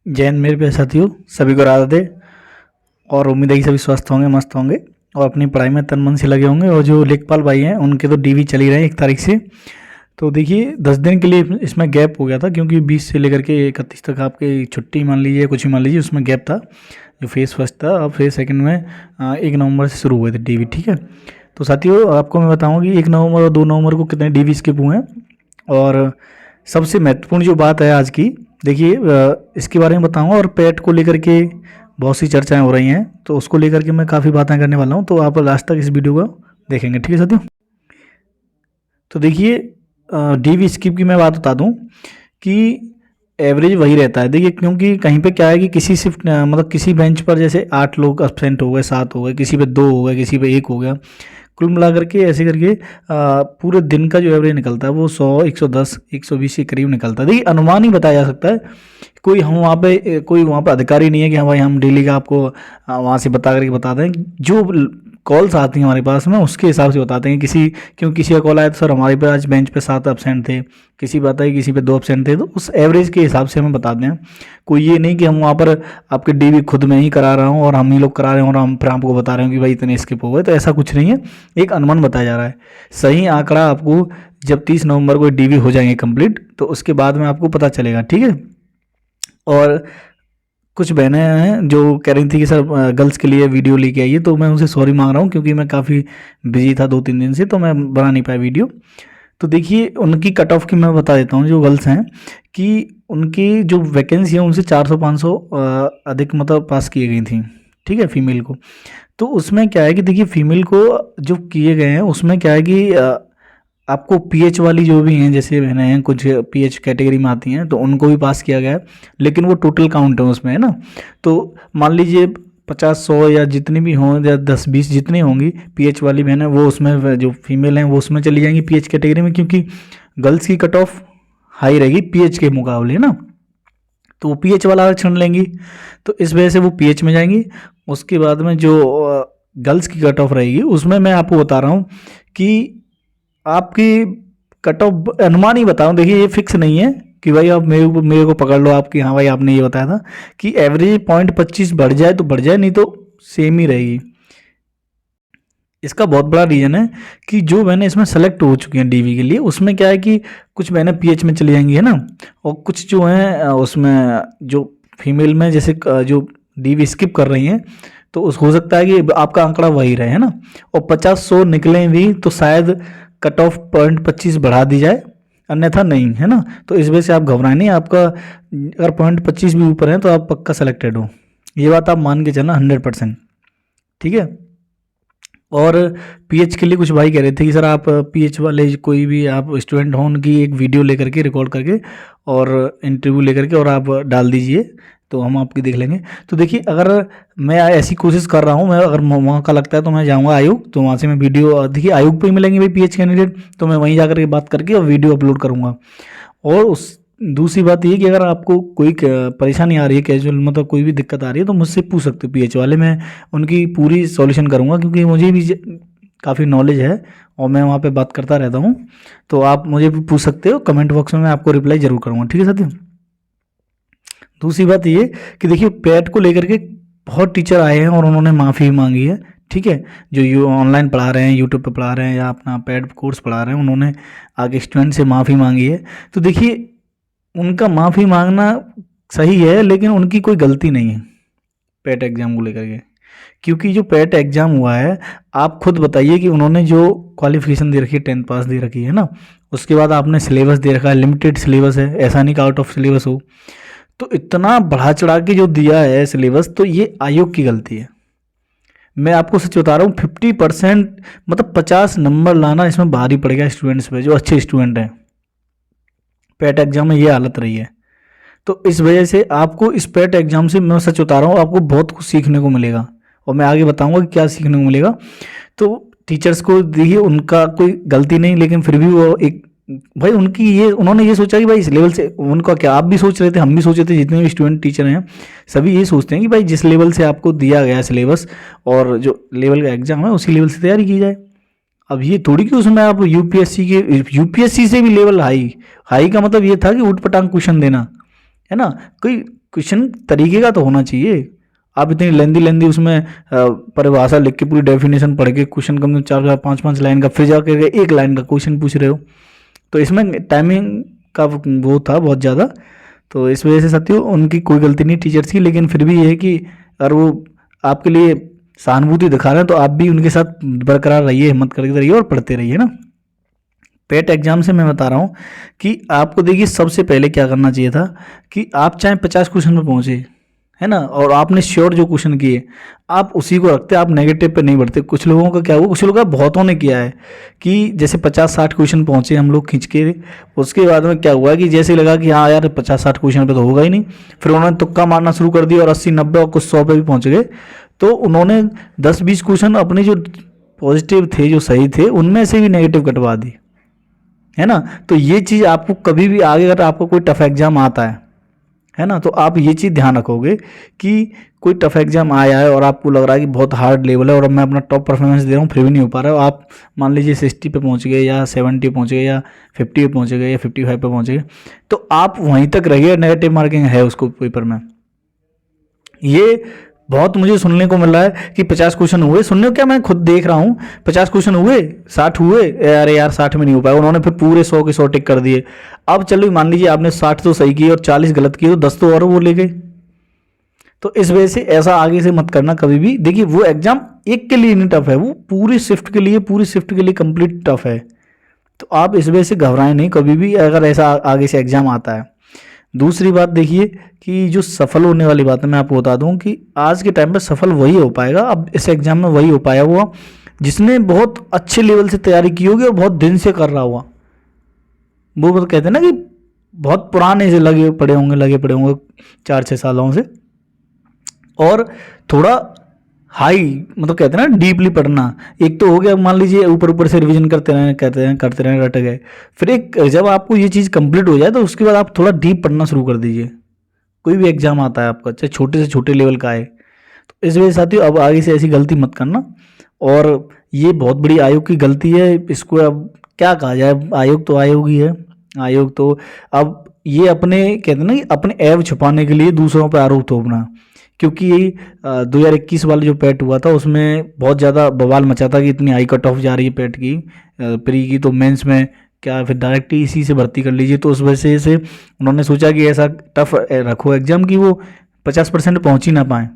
जैन मेरे प्यारे साथियों, सभी को राधे। और उम्मीद है कि सभी स्वस्थ होंगे, मस्त होंगे और अपनी पढ़ाई में तन मन से लगे होंगे। और जो लेखपाल भाई हैं उनके तो डीवी चल ही रहे हैं 1 तारीख से। तो देखिए 10 दिन के लिए इसमें गैप हो गया था, क्योंकि 20 से लेकर के 31 तक आपकी छुट्टी मान लीजिए, कुछ भी मान लीजिए, उसमें गैप था। जो फेज़ फर्स्ट था, अब फेज़ सेकंड में 1 नवंबर से शुरू हुए थे डीवी। ठीक है, तो साथियों आपको मैं बताऊंगा कि 1 नवंबर और 2 नवंबर को कितने डीवी स्किप हुए हैं। और सबसे महत्वपूर्ण जो बात है आज की, देखिए इसके बारे में बताऊंगा। और पेट को लेकर के बहुत सी चर्चाएं हो रही हैं, तो उसको लेकर के मैं काफ़ी बातें करने वाला हूं, तो आप लास्ट तक इस वीडियो को देखेंगे। ठीक है साथियों, तो देखिए डीवी स्किप की मैं बात बता दूं कि एवरेज वही रहता है। देखिए क्योंकि कहीं पे क्या है कि किसी शिफ्ट मतलब किसी बेंच पर जैसे 8 लोग एब्सेंट हो गए, 7 हो गए, किसी पे 2 हो गए, किसी पे 1 हो गया, कुल मिला करके ऐसे करके पूरे दिन का जो एवरेज निकलता है वो 100, 110, 120 के करीब निकलता है। देखिए अनुमान ही बताया जा सकता है, कोई हम वहाँ पे कोई वहाँ पे अधिकारी नहीं है कि हाँ भाई हम डेली का आपको वहाँ से बता करके बता दें। जो कॉल्स आती हैं हमारे पास में उसके हिसाब से बताते हैं। क्योंकि किसी का कॉल आया तो सर हमारे पे आज बेंच पे 7 एब्सेंट थे, किसी बात आई किसी पे 2 एब्सेंट थे, तो उस एवरेज के हिसाब से हमें बता दें। कोई ये नहीं कि हम वहाँ पर आपके डीवी खुद में ही करा रहा हूँ और हम ही लोग करा रहे हैं और हम फिर आपको बता रहे हैं कि भाई इतने स्किप हो गए, तो ऐसा कुछ नहीं है। एक अनुमान बताया जा रहा है। सही आंकड़ा आपको जब 30 नवंबर को डीवी हो जाएंगे कंप्लीट, तो उसके बाद में आपको पता चलेगा। ठीक है, और कुछ बहनें हैं जो कह रही थी कि सर गर्ल्स के लिए वीडियो लेके आइए, तो मैं उनसे सॉरी मांग रहा हूँ क्योंकि मैं काफ़ी बिजी था 2-3 दिन से, तो मैं बना नहीं पाया वीडियो। तो देखिए उनकी कट ऑफ की मैं बता देता हूँ। जो गर्ल्स हैं कि उनकी जो वैकेंसी है उनसे 400-500 अधिक मतलब पास किए गई थी। ठीक है, फीमेल को। तो उसमें क्या है कि देखिए फीमेल को जो किए गए हैं उसमें क्या है कि आपको पीएच वाली जो भी हैं, जैसे बहनें हैं कुछ पीएच कैटेगरी में आती हैं, तो उनको भी पास किया गया है, लेकिन वो टोटल काउंट है उसमें, है ना। तो मान लीजिए 50-100 या जितनी भी हों या 10-20 जितनी होंगी पीएच वाली बहनें, वो उसमें जो फीमेल हैं वो उसमें चली जाएंगी पीएच कैटेगरी में, क्योंकि गर्ल्स की कट ऑफ हाई रहेगी पीएच के मुकाबले ना, तो वो पीएच वाला आरक्षण लेंगी, तो इस वजह से वो पीएच में जाएंगी। उसके बाद में जो गर्ल्स की कट ऑफ रहेगी उसमें मैं आपको बता रहा हूँ कि आपकी कट ऑफ अनुमान ही बता रहा हूँ। देखिए ये फिक्स नहीं है कि भाई आप मेरे को पकड़ लो आपकी, हाँ भाई आपने ये बताया था कि एवरेज 0.25 बढ़ जाए तो बढ़ जाए, नहीं तो सेम ही रहेगी। इसका बहुत बड़ा रीज़न है कि जो बहनें इसमें सेलेक्ट हो चुकी हैं डीवी के लिए, उसमें क्या है कि कुछ बहनें पीएच में चली जाएंगी, है ना, और कुछ जो हैं उसमें जो फीमेल में जैसे जो डीवी स्किप कर रही हैं, तो उस हो सकता है कि आपका आंकड़ा वही रहे, है ना। और 50-100 निकलें भी तो शायद कट ऑफ 0.25 बढ़ा दी जाए, अन्यथा नहीं, है ना। तो इस वजह से आप घबराएं नहीं, आपका अगर 0.25 भी ऊपर है तो आप पक्का सेलेक्टेड हो, ये बात आप मान के चलना 100%। ठीक है, और पीएच के लिए कुछ भाई कह रहे थे कि सर आप पीएच वाले कोई भी आप स्टूडेंट हो उनकी एक वीडियो लेकर के रिकॉर्ड करके और इंटरव्यू लेकर के और आप डाल दीजिए तो हम आपकी देख लेंगे। तो देखिए अगर मैं ऐसी कोशिश कर रहा हूँ, मैं अगर मौका लगता है तो मैं जाऊँगा आयोग, तो वहाँ से मैं वीडियो, देखिए आयोग पे ही मिलेंगे भाई पीएच कैंडिडेट, तो मैं वहीं जाकर के बात करके और वीडियो अपलोड करूँगा। और उस दूसरी बात ये कि अगर आपको कोई परेशानी आ रही है, कैजुअल मतलब कोई भी दिक्कत आ रही है, तो मुझसे पूछ सकते हो पीएच वाले, मैं उनकी पूरी सॉल्यूशन करूँगा, क्योंकि मुझे भी काफ़ी नॉलेज है और मैं वहाँ पे बात करता रहता हूँ। तो आप मुझे भी पूछ सकते हो, कमेंट बॉक्स में मैं आपको रिप्लाई ज़रूर करूँगा। ठीक है साथियों, दूसरी बात ये कि देखिए पैट को लेकर के बहुत टीचर आए हैं और उन्होंने माफ़ी मांगी है। ठीक है, जो ऑनलाइन पढ़ा रहे हैं, यूट्यूब पे पढ़ा रहे हैं या अपना पैड कोर्स पढ़ा रहे हैं, उन्होंने आगे स्टूडेंट से माफ़ी मांगी है। तो देखिए उनका माफ़ी मांगना सही है, लेकिन उनकी कोई गलती नहीं है पेट एग्ज़ाम को लेकर के, क्योंकि जो पेट एग्ज़ाम हुआ है, आप खुद बताइए कि उन्होंने जो क्वालिफिकेशन दे रखी है 10th पास दे रखी है ना, उसके बाद आपने सिलेबस दे रखा है, लिमिटेड सिलेबस है, ऐसा नहीं कि आउट ऑफ सिलेबस हो, तो इतना बढ़ा चढ़ा के जो दिया है सिलेबस, तो ये आयोग की गलती है। मैं आपको सच बता रहा हूँ, 50% मतलब 50 नंबर लाना इसमें भारी पड़ गया स्टूडेंट्स पे जो अच्छे स्टूडेंट हैं। पेट एग्जाम में ये हालत रही है, तो इस वजह से आपको इस पेट एग्जाम से मैं सच बता रहा हूँ, आपको बहुत कुछ सीखने को मिलेगा और मैं आगे बताऊंगा कि क्या सीखने को मिलेगा। तो टीचर्स को देखिए उनका कोई गलती नहीं, लेकिन फिर भी वो एक भाई उनकी ये उन्होंने ये सोचा कि भाई इस लेवल से उनका क्या, आप भी सोच रहे थे, हम भी सोच रहे थे, जितने भी स्टूडेंट टीचर हैं सभी ये सोचते हैं कि भाई जिस लेवल से आपको दिया गया सिलेबस और जो लेवल का एग्जाम है उसी लेवल से तैयारी की जाए। अब ये थोड़ी कि उसमें आप यूपीएससी से भी लेवल हाई, हाई का मतलब ये था कि उठ पटांग क्वेश्चन देना, है ना। कोई क्वेश्चन तरीके का तो होना चाहिए। आप इतनी लेंदी उसमें परिभाषा लिख के पूरी डेफिनेशन पढ़ के क्वेश्चन कम से कम 4-5 लाइन का, फिर जाकर के 1 लाइन का क्वेश्चन पूछ रहे हो, तो इसमें टाइमिंग का वो था बहुत ज़्यादा। तो इस वजह से साथियों उनकी कोई गलती नहीं टीचर्स की, लेकिन फिर भी ये है कि अगर वो आपके लिए सहानुभूति दिखा रहे हैं तो आप भी उनके साथ बरकरार रहिए, हिम्मत करके रहिए और पढ़ते रहिए ना। पेट एग्जाम से मैं बता रहा हूँ कि आपको देखिए सबसे पहले क्या करना चाहिए था कि आप चाहे 50 क्वेश्चन पे पहुँचे, है ना, और आपने श्योर जो क्वेश्चन किए आप उसी को रखते, आप नेगेटिव पे नहीं बढ़ते। कुछ लोगों का क्या हुआ, कुछ लोगों का बहुतों ने किया है कि जैसे 50-60 क्वेश्चन पहुंचे हम लोग खींच के, उसके बाद में क्या हुआ कि जैसे लगा कि हाँ यार 50-60 क्वेश्चन पे तो होगा ही नहीं, फिर उन्होंने तुक्का मारना शुरू कर दिया और 80-90 और कुछ 100 पे भी पहुंच गए। तो उन्होंने 10-20 क्वेश्चन अपने जो पॉजिटिव थे, जो सही थे, उनमें से भी नेगेटिव कटवा दी, है ना। तो ये चीज़ आपको कभी भी आगे अगर आपको कोई टफ एग्जाम आता है ना, तो आप ये चीज़ ध्यान रखोगे कि कोई टफ एग्जाम आया है और आपको लग रहा है कि बहुत हार्ड लेवल है और मैं अपना टॉप परफॉर्मेंस दे रहा हूँ फिर भी नहीं हो पा रहा है, आप मान लीजिए 60 पे पहुँच गए या 70 पहुँच गए या 50 पे पहुँच गए या 55 पे पहुँच गए, तो आप वहीं तक रहिए, नेगेटिव मार्किंग है उसको पेपर में। ये बहुत मुझे सुनने को मिल रहा है कि 50 क्वेश्चन हुए, सुनने को क्या, मैं खुद देख रहा हूँ 50 क्वेश्चन हुए, 60 हुए, अरे यार 60 में नहीं हो पाया, उन्होंने फिर पूरे 100 के 100 टिक कर दिए। अब चलो मान लीजिए आपने 60 तो सही किए और 40 गलत किए, तो 10 तो और वो ले गए। तो इस वजह से ऐसा आगे से मत करना कभी भी। देखिए वो एग्जाम एक के लिए नहीं टफ है, वो पूरी शिफ्ट के लिए कंप्लीट टफ है। तो आप इस वजह से घबराएं नहीं कभी भी अगर ऐसा आगे से एग्जाम आता है। दूसरी बात देखिए कि जो सफल होने वाली बात है, मैं आपको बता दूं कि आज के टाइम पे सफल वही हो पाएगा, अब इस एग्जाम में वही हो पाया हुआ जिसने बहुत अच्छे लेवल से तैयारी की होगी और बहुत दिन से कर रहा हुआ। वो तो कहते हैं ना कि बहुत पुराने से लगे पड़े होंगे 4-6 सालों से, और थोड़ा हाई मतलब कहते हैं ना डीपली पढ़ना। एक तो हो गया मान लीजिए ऊपर से रिवीजन करते रहें रट गए, फिर एक जब आपको ये चीज़ कंप्लीट हो जाए तो उसके बाद आप थोड़ा डीप पढ़ना शुरू कर दीजिए। कोई भी एग्जाम आता है आपका, चाहे छोटे से छोटे लेवल का आए, तो इस वजह से साथियों अब आगे से ऐसी गलती मत करना। और ये बहुत बड़ी आयोग की गलती है, इसको अब क्या कहा जाए, आयोग तो आयोग ही है। आयोग तो अब ये अपने कहते हैं ना कि अपने ऐब छुपाने के लिए दूसरों पर आरोप थोपना, क्योंकि 2021 वाला जो पैट हुआ था उसमें बहुत ज़्यादा बवाल मचा था कि इतनी हाई कट ऑफ जा रही है पैट की, प्री की, तो मेंस में क्या फिर डायरेक्ट ही इसी से भर्ती कर लीजिए। तो उस वजह से उन्होंने सोचा कि ऐसा टफ रखो एग्जाम कि वो 50% पहुंच ही ना पाए।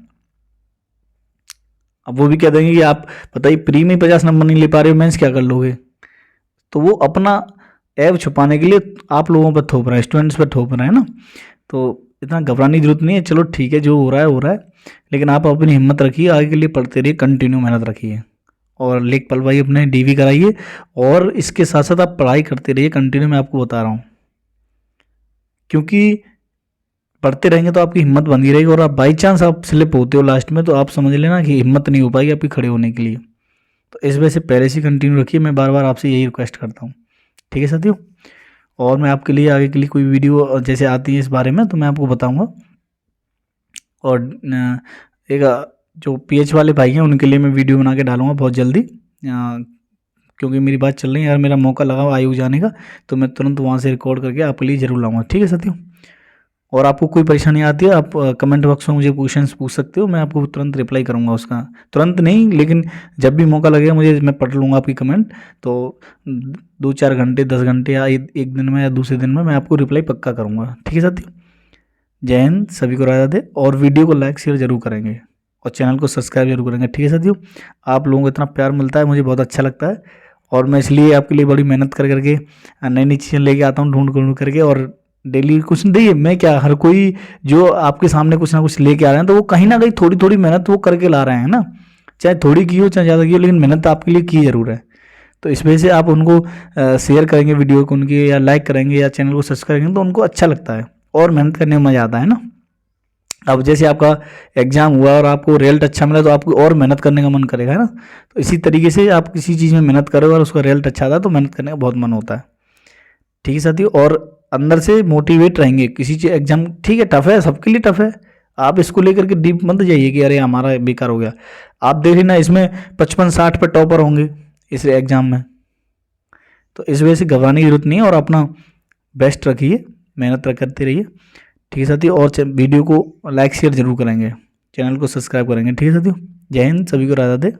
अब वो भी कह देंगे कि आप बताइए प्री में 50 नंबर नहीं ले पा रहे हो, मेंस क्या कर लोगे। तो वो अपना ऐब छुपाने के लिए आप लोगों पर थोप रहे हैं, स्टूडेंट्स पर थोप रहे हैं ना। तो इतना घबराने की जरूरत नहीं है, चलो ठीक है जो हो रहा है, लेकिन आप अपनी हिम्मत रखिए, आगे के लिए पढ़ते रहिए, कंटिन्यू मेहनत रखिए और लेखपाल भाई अपने डीवी कराइए और इसके साथ साथ आप पढ़ाई करते रहिए कंटिन्यू, मैं आपको बता रहा हूँ। क्योंकि पढ़ते रहेंगे तो आपकी हिम्मत बनी रहेगी, और आप बाई चांस आप स्लिप होते हो लास्ट में तो आप समझ लेना कि हिम्मत नहीं हो पाएगी आपकी खड़े होने के लिए। तो इस वजह से पहले से कंटिन्यू रखिए, मैं बार बार आपसे यही रिक्वेस्ट करता हूँ, ठीक है साथियों। और मैं आपके लिए आगे के लिए कोई वीडियो जैसे आती है इस बारे में तो मैं आपको बताऊंगा। और एक जो पीएच वाले भाई हैं उनके लिए मैं वीडियो बना के डालूंगा बहुत जल्दी, क्योंकि मेरी बात चल रही है यार, मेरा मौका लगा आयोग जाने का तो मैं तुरंत वहाँ से रिकॉर्ड करके आपके लिए ज़रूर लाऊंगा, ठीक है साथियों। और आपको कोई परेशानी आती है आप कमेंट बॉक्स में मुझे क्वेश्चंस पूछ सकते हो, मैं आपको तुरंत रिप्लाई करूंगा उसका, तुरंत नहीं लेकिन जब भी मौका लगेगा मुझे, मैं पढ़ लूँगा आपकी कमेंट। तो 2-4 घंटे 10 घंटे या एक दिन में या दूसरे दिन में मैं आपको रिप्लाई पक्का करूँगा, ठीक है साथियों। जय हिंद, सभी को राधे राधे, और वीडियो को लाइक शेयर जरूर करेंगे और चैनल को सब्सक्राइब जरूर करेंगे, ठीक है साथियों। आप लोगों को इतना प्यार मिलता है मुझे बहुत अच्छा लगता है, और मैं इसलिए आपके लिए बड़ी मेहनत करके नई नई चीज़ें लेके आता हूँ ढूंढ करके, और डेली कुछ देखिए मैं क्या, हर कोई जो आपके सामने कुछ ना कुछ लेके आ रहे हैं तो वो कहीं ना कहीं थोड़ी थोड़ी मेहनत वो करके ला रहे हैं ना, चाहे थोड़ी की हो चाहे ज़्यादा की हो, लेकिन मेहनत आपके लिए की जरूर है। तो इस वजह से आप उनको शेयर करेंगे वीडियो को उनके, या लाइक करेंगे या चैनल को सब्सक्राइब करेंगे तो उनको अच्छा लगता है और मेहनत करने में मज़ा आता है ना। अब जैसे आपका एग्जाम हुआ और आपको रिजल्ट अच्छा मिला तो आपको और मेहनत करने का मन करेगा, है ना। तो इसी तरीके से आप किसी चीज़ में मेहनत करो और उसका रिजल्ट अच्छा आता है तो मेहनत करने का बहुत मन होता है, ठीक है साथियों। और अंदर से मोटिवेट रहेंगे किसी चीज़ एग्जाम, ठीक है टफ है, सबके लिए टफ है, आप इसको लेकर के डीप मत जाइए कि अरे हमारा बेकार हो गया। आप देख लेना इसमें 55-60 पे टॉपर होंगे इस एग्ज़ाम में, तो इस वजह से घबराने की जरूरत नहीं है और अपना बेस्ट रखिए, मेहनत करते रहिए, ठीक है साथियों, और वीडियो को लाइक शेयर जरूर करेंगे, चैनल को सब्सक्राइब करेंगे। ठीक है साथियों, जय हिंद, सभी को राधा दे।